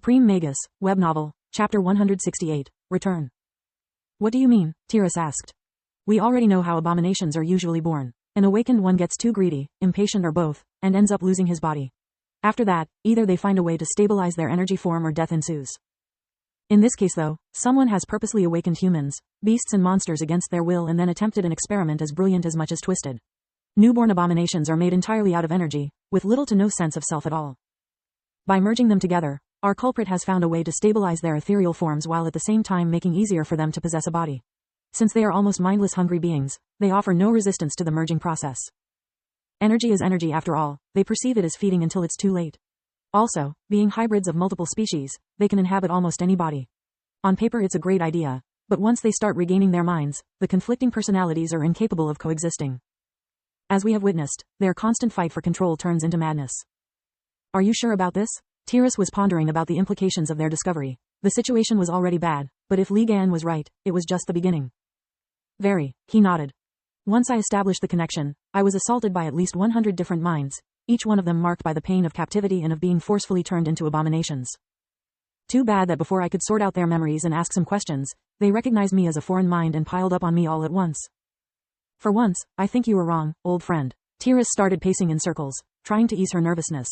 Supreme Magus, web novel, chapter 168, Return. What do you mean? Tiras asked. We already know how abominations are usually born. An awakened one gets too greedy, impatient or both, and ends up losing his body. After that, either they find a way to stabilize their energy form or death ensues. In this case though, someone has purposely awakened humans, beasts and monsters against their will and then attempted an experiment as brilliant as much as twisted. Newborn abominations are made entirely out of energy, with little to no sense of self at all. By merging them together, our culprit has found a way to stabilize their ethereal forms while at the same time making easier for them to possess a body. Since they are almost mindless hungry beings, they offer no resistance to the merging process. Energy is energy after all, they perceive it as feeding until it's too late. Also, being hybrids of multiple species, they can inhabit almost any body. On paper it's a great idea, but once they start regaining their minds, the conflicting personalities are incapable of coexisting. As we have witnessed, their constant fight for control turns into madness. Are you sure about this? Tiras was pondering about the implications of their discovery. The situation was already bad, but if Li Gan was right, it was just the beginning. Very, he nodded. Once I established the connection, I was assaulted by at least 100 different minds, each one of them marked by the pain of captivity and of being forcefully turned into abominations. Too bad that before I could sort out their memories and ask some questions, they recognized me as a foreign mind and piled up on me all at once. For once, I think you were wrong, old friend. Tiras started pacing in circles, trying to ease her nervousness.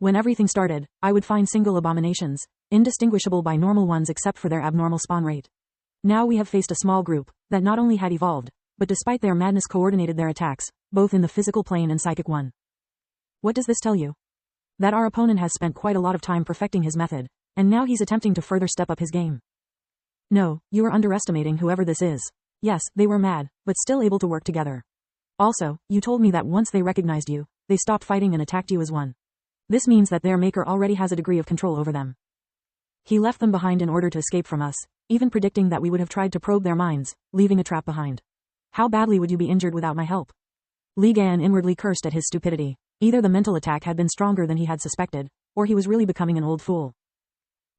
When everything started, I would find single abominations, indistinguishable by normal ones except for their abnormal spawn rate. Now we have faced a small group, that not only had evolved, but despite their madness coordinated their attacks, both in the physical plane and psychic one. What does this tell you? That our opponent has spent quite a lot of time perfecting his method, and now he's attempting to further step up his game. No, you are underestimating whoever this is. Yes, they were mad, but still able to work together. Also, you told me that once they recognized you, they stopped fighting and attacked you as one. This means that their maker already has a degree of control over them. He left them behind in order to escape from us, even predicting that we would have tried to probe their minds, leaving a trap behind. How badly would you be injured without my help? Li Gan inwardly cursed at his stupidity. Either the mental attack had been stronger than he had suspected, or he was really becoming an old fool.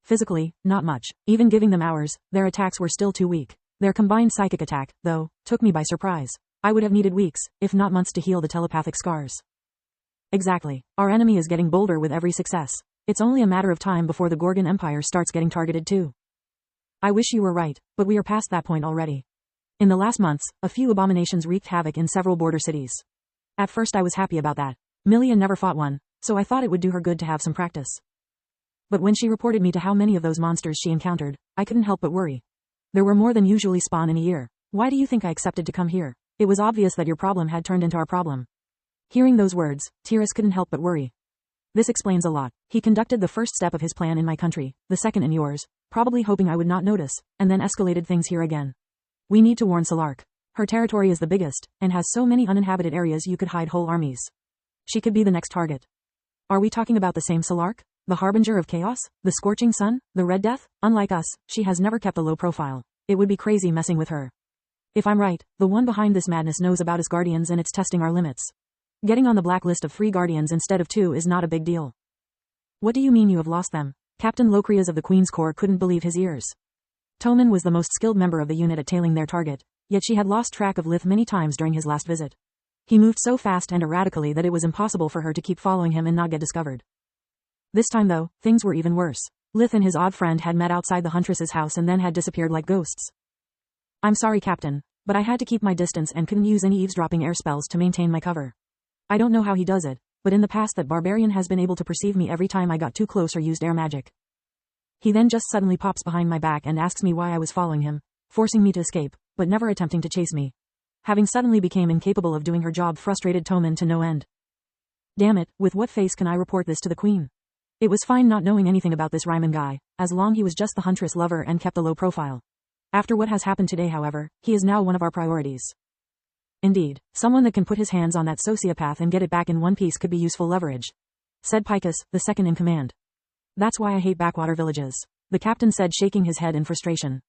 Physically, not much. Even giving them hours, their attacks were still too weak. Their combined psychic attack, though, took me by surprise. I would have needed weeks, if not months to heal the telepathic scars. Exactly. Our enemy is getting bolder with every success. It's only a matter of time before the Gorgon Empire starts getting targeted too. I wish you were right, but we are past that point already. In the last months, a few abominations wreaked havoc in several border cities. At first I was happy about that. Milia never fought one, so I thought it would do her good to have some practice. But when she reported me to how many of those monsters she encountered, I couldn't help but worry. There were more than usually spawn in a year. Why do you think I accepted to come here? It was obvious that your problem had turned into our problem. Hearing those words, Tiras couldn't help but worry. This explains a lot. He conducted the first step of his plan in my country, the second in yours, probably hoping I would not notice, and then escalated things here again. We need to warn Salark. Her territory is the biggest, and has so many uninhabited areas you could hide whole armies. She could be the next target. Are we talking about the same Salark? The harbinger of chaos? The scorching sun? The Red Death? Unlike us, she has never kept a low profile. It would be crazy messing with her. If I'm right, the one behind this madness knows about us Guardians and it's testing our limits. Getting on the blacklist of 3 Guardians instead of 2 is not a big deal. What do you mean you have lost them? Captain Locrias of the Queen's Corps couldn't believe his ears. Toman was the most skilled member of the unit at tailing their target, yet she had lost track of Lith many times during his last visit. He moved so fast and erratically that it was impossible for her to keep following him and not get discovered. This time though, things were even worse. Lith and his odd friend had met outside the Huntress's house and then had disappeared like ghosts. I'm sorry, Captain, but I had to keep my distance and couldn't use any eavesdropping air spells to maintain my cover. I don't know how he does it, but in the past that barbarian has been able to perceive me every time I got too close or used air magic. He then just suddenly pops behind my back and asks me why I was following him, forcing me to escape, but never attempting to chase me. Having suddenly became incapable of doing her job frustrated Toman to no end. Damn it, with what face can I report this to the Queen? It was fine not knowing anything about this Ryman guy, as long he was just the Huntress lover and kept a low profile. After what has happened today however, he is now one of our priorities. Indeed, someone that can put his hands on that sociopath and get it back in one piece could be useful leverage, said Picus, the second in command. That's why I hate backwater villages, the captain said, shaking his head in frustration.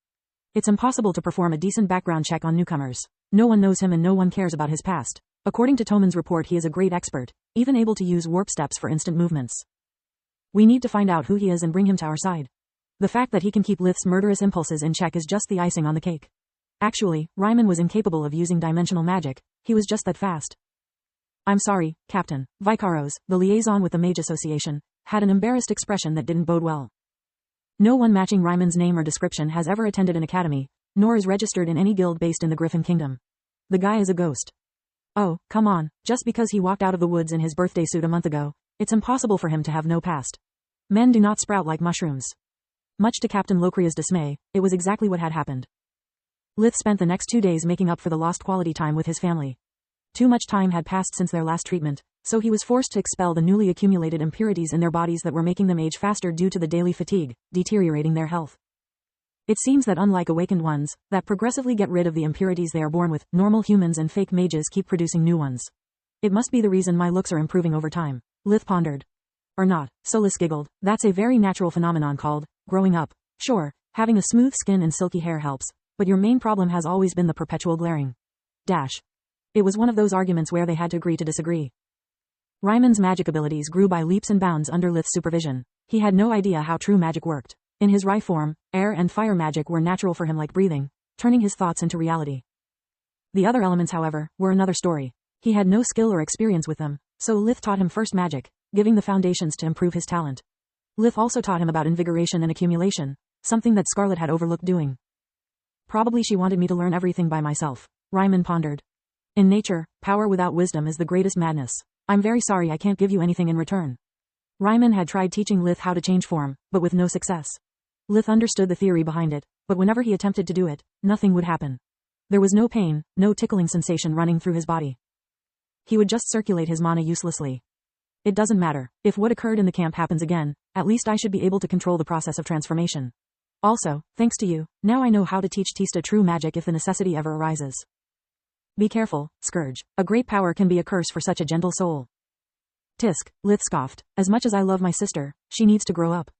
It's impossible to perform a decent background check on newcomers. No one knows him and no one cares about his past. According to Toman's report, he is a great expert, even able to use warp steps for instant movements. We need to find out who he is and bring him to our side. The fact that he can keep Lith's murderous impulses in check is just the icing on the cake. Actually, Ryman was incapable of using dimensional magic, he was just that fast. I'm sorry, Captain. Vicaros, the liaison with the Mage Association, had an embarrassed expression that didn't bode well. No one matching Ryman's name or description has ever attended an academy, nor is registered in any guild based in the Griffin Kingdom. The guy is a ghost. Oh, come on, just because he walked out of the woods in his birthday suit a month ago, it's impossible for him to have no past. Men do not sprout like mushrooms. Much to Captain Locria's dismay, it was exactly what had happened. Lith spent the next 2 days making up for the lost quality time with his family. Too much time had passed since their last treatment, so he was forced to expel the newly accumulated impurities in their bodies that were making them age faster due to the daily fatigue, deteriorating their health. It seems that unlike awakened ones, that progressively get rid of the impurities they are born with, normal humans and fake mages keep producing new ones. It must be the reason my looks are improving over time, Lith pondered. Or not, Solis giggled, that's a very natural phenomenon called growing up. Sure, having a smooth skin and silky hair helps, but your main problem has always been the perpetual glaring. It was one of those arguments where they had to agree to disagree. Ryman's magic abilities grew by leaps and bounds under Lith's supervision. He had no idea how true magic worked. In his Rai form, air and fire magic were natural for him like breathing, turning his thoughts into reality. The other elements, however, were another story. He had no skill or experience with them, so Lith taught him first magic, giving the foundations to improve his talent. Lith also taught him about invigoration and accumulation, something that Scarlet had overlooked doing. Probably she wanted me to learn everything by myself, Ryman pondered. In nature, power without wisdom is the greatest madness. I'm very sorry I can't give you anything in return. Ryman had tried teaching Lith how to change form, but with no success. Lith understood the theory behind it, but whenever he attempted to do it, nothing would happen. There was no pain, no tickling sensation running through his body. He would just circulate his mana uselessly. It doesn't matter. If what occurred in the camp happens again, at least I should be able to control the process of transformation. Also, thanks to you, now I know how to teach Tista true magic if the necessity ever arises. Be careful, Scourge. A great power can be a curse for such a gentle soul. Tisk, Lith scoffed. As much as I love my sister, she needs to grow up.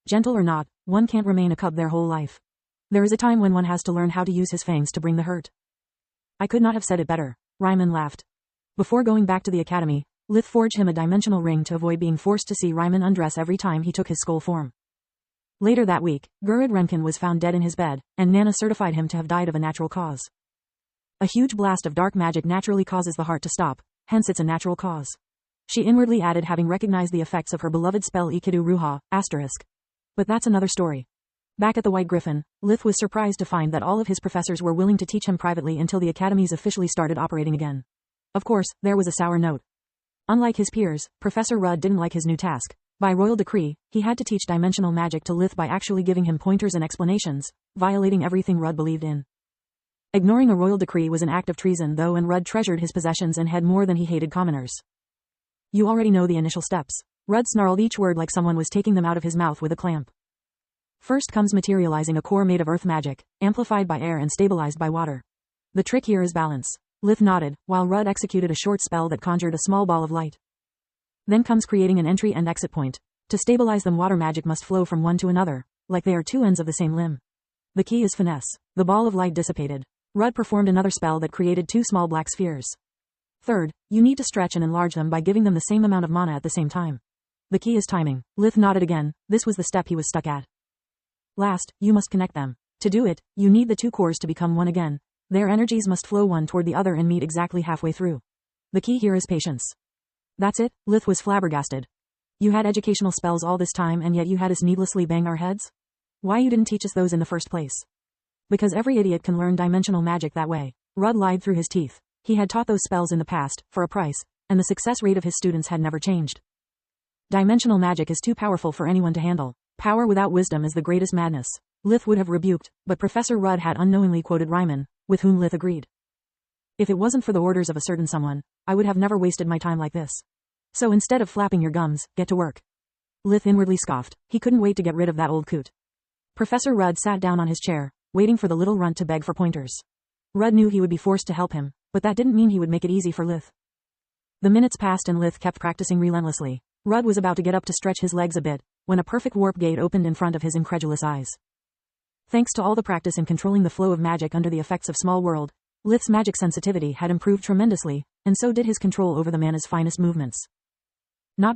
Gentle or not, one can't remain a cub their whole life. There is a time when one has to learn how to use his fangs to bring the hurt. I could not have said it better, Ryman laughed. Before going back to the academy, Lith forged him a dimensional ring to avoid being forced to see Ryman undress every time he took his skull form. Later that week, Gurud Renkin was found dead in his bed, and Nana certified him to have died of a natural cause. A huge blast of dark magic naturally causes the heart to stop, hence it's a natural cause. She inwardly added, having recognized the effects of her beloved spell Ikidu Ruha, *. But that's another story. Back at the White Griffin, Lith was surprised to find that all of his professors were willing to teach him privately until the academies officially started operating again. Of course, there was a sour note. Unlike his peers, Professor Rudd didn't like his new task. By royal decree, he had to teach dimensional magic to Lith by actually giving him pointers and explanations, violating everything Rudd believed in. Ignoring a royal decree was an act of treason though, and Rudd treasured his possessions and had more than he hated commoners. You already know the initial steps. Rudd snarled each word like someone was taking them out of his mouth with a clamp. First comes materializing a core made of earth magic, amplified by air and stabilized by water. The trick here is balance. Lith nodded, while Rudd executed a short spell that conjured a small ball of light. Then comes creating an entry and exit point. To stabilize them, water magic must flow from one to another, like they are two ends of the same limb. The key is finesse. The ball of light dissipated. Rudd performed another spell that created two small black spheres. Third, you need to stretch and enlarge them by giving them the same amount of mana at the same time. The key is timing. Lith nodded again. This was the step he was stuck at. Last, you must connect them. To do it, you need the two cores to become one again. Their energies must flow one toward the other and meet exactly halfway through. The key here is patience. That's it? Lith was flabbergasted. You had educational spells all this time and yet you had us needlessly bang our heads? Why you didn't teach us those in the first place? Because every idiot can learn dimensional magic that way. Rudd lied through his teeth. He had taught those spells in the past, for a price, and the success rate of his students had never changed. Dimensional magic is too powerful for anyone to handle. Power without wisdom is the greatest madness. Lith would have rebuked, but Professor Rudd had unknowingly quoted Ryman, with whom Lith agreed. If it wasn't for the orders of a certain someone, I would have never wasted my time like this. So instead of flapping your gums, get to work. Lith inwardly scoffed. He couldn't wait to get rid of that old coot. Professor Rudd sat down on his chair, waiting for the little runt to beg for pointers. Rudd knew he would be forced to help him, but that didn't mean he would make it easy for Lith. The minutes passed and Lith kept practicing relentlessly. Rudd was about to get up to stretch his legs a bit, when a perfect warp gate opened in front of his incredulous eyes. Thanks to all the practice in controlling the flow of magic under the effects of Small World, Lith's magic sensitivity had improved tremendously, and so did his control over the mana's finest movements. Not bad.